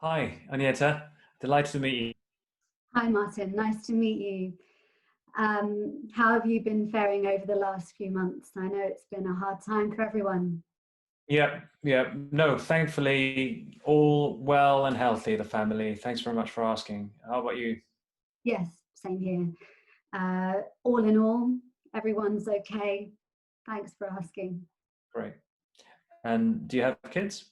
Hi, Anieta. Delighted to meet you. Hi, Martin. Nice to meet you. How have you been faring over the last few months? I know it's been a hard time for everyone. Yeah. No, thankfully, all well and healthy, the family. Thanks very much for asking. How about you? Yes, same here. All in all, everyone's okay. Thanks for asking. Great. And do you have kids?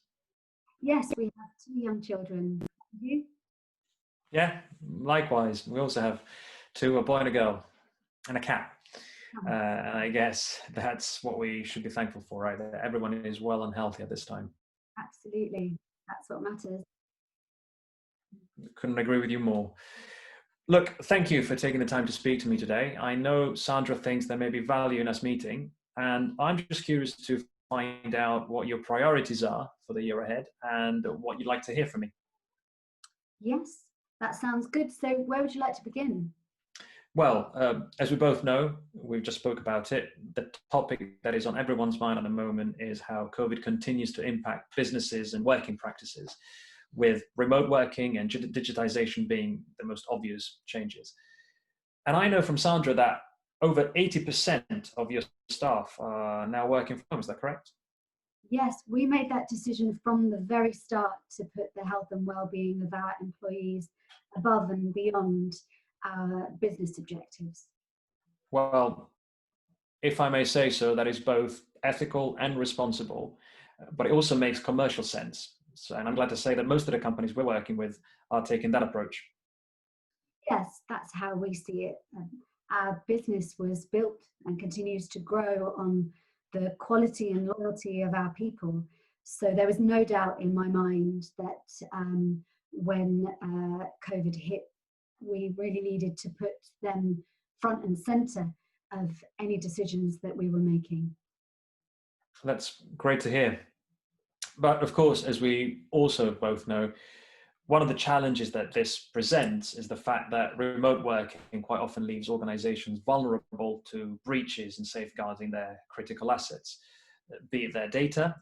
Yes, we have two young children. You? Yeah, likewise. We also have two, a boy and a girl, and a cat. And I guess that's what we should be thankful for, right? That everyone is well and healthy at this time. Absolutely. That's what matters. Couldn't agree with you more. Look, thank you for taking the time to speak to me today. I know Sandra thinks there may be value in us meeting, and I'm just curious to find out what your priorities are for the year ahead and what you'd like to hear from me. Yes, that sounds good. So where would you like to begin? Well, as we both know, we've just spoke about it. The topic that is on everyone's mind at the moment is how COVID continues to impact businesses and working practices, with remote working and digitization being the most obvious changes. And I know from Sandra that over 80% of your staff are now working from home. Is that correct? Yes, we made that decision from the very start to put the health and well-being of our employees above and beyond our business objectives. Well, if I may say so, that is both ethical and responsible, but it also makes commercial sense. So, and I'm glad to say that most of the companies we're working with are taking that approach. Yes, that's how we see it. Our business was built and continues to grow on the quality and loyalty of our people. So there was no doubt in my mind that when COVID hit, we really needed to put them front and center of any decisions that we were making. That's great to hear. But of course, as we also both know, one of the challenges that this presents is the fact that remote working quite often leaves organizations vulnerable to breaches in safeguarding their critical assets, be it their data,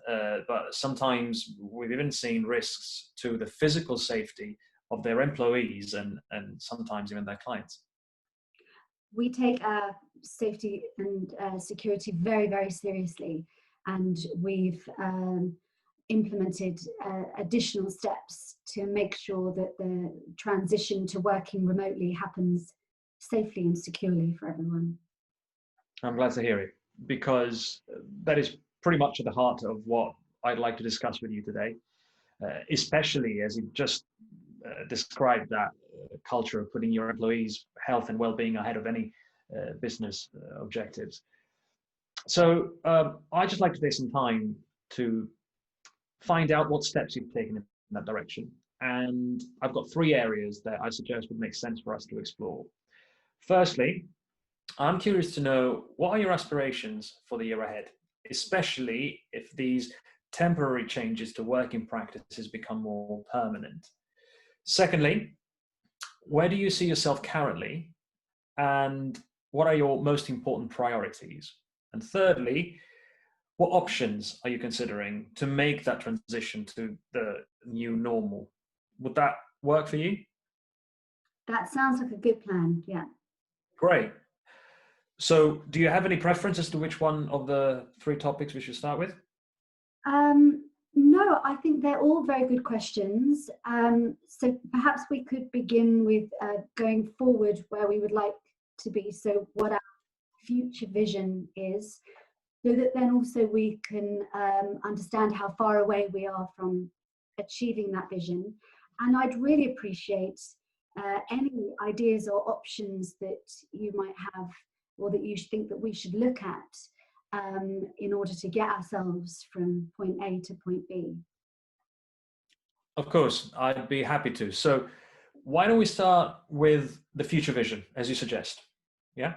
but sometimes we've even seen risks to the physical safety of their employees and sometimes even their clients. We take our safety and security very, very seriously, and we've implemented additional steps to make sure that the transition to working remotely happens safely and securely for everyone. I'm glad to hear it, because that is pretty much at the heart of what I'd like to discuss with you today, especially as you just described that culture of putting your employees' health and well-being ahead of any business objectives. So I'd just like to take some time to find out what steps you've taken in that direction. And I've got three areas that I suggest would make sense for us to explore. Firstly, I'm curious to know, what are your aspirations for the year ahead, especially if these temporary changes to working practices become more permanent? Secondly, where do you see yourself currently, and what are your most important priorities? And thirdly, what options are you considering to make that transition to the new normal? Would that work for you? That sounds like a good plan, yeah. Great. So do you have any preference as to which one of the three topics we should start with? No, I think they're all very good questions. So perhaps we could begin with going forward where we would like to be. So what our future vision is, so that then also we can understand how far away we are from achieving that vision. And I'd really appreciate any ideas or options that you might have, or that you think that we should look at in order to get ourselves from point A to point B. Of course, I'd be happy to. So why don't we start with the future vision, as you suggest? Yeah?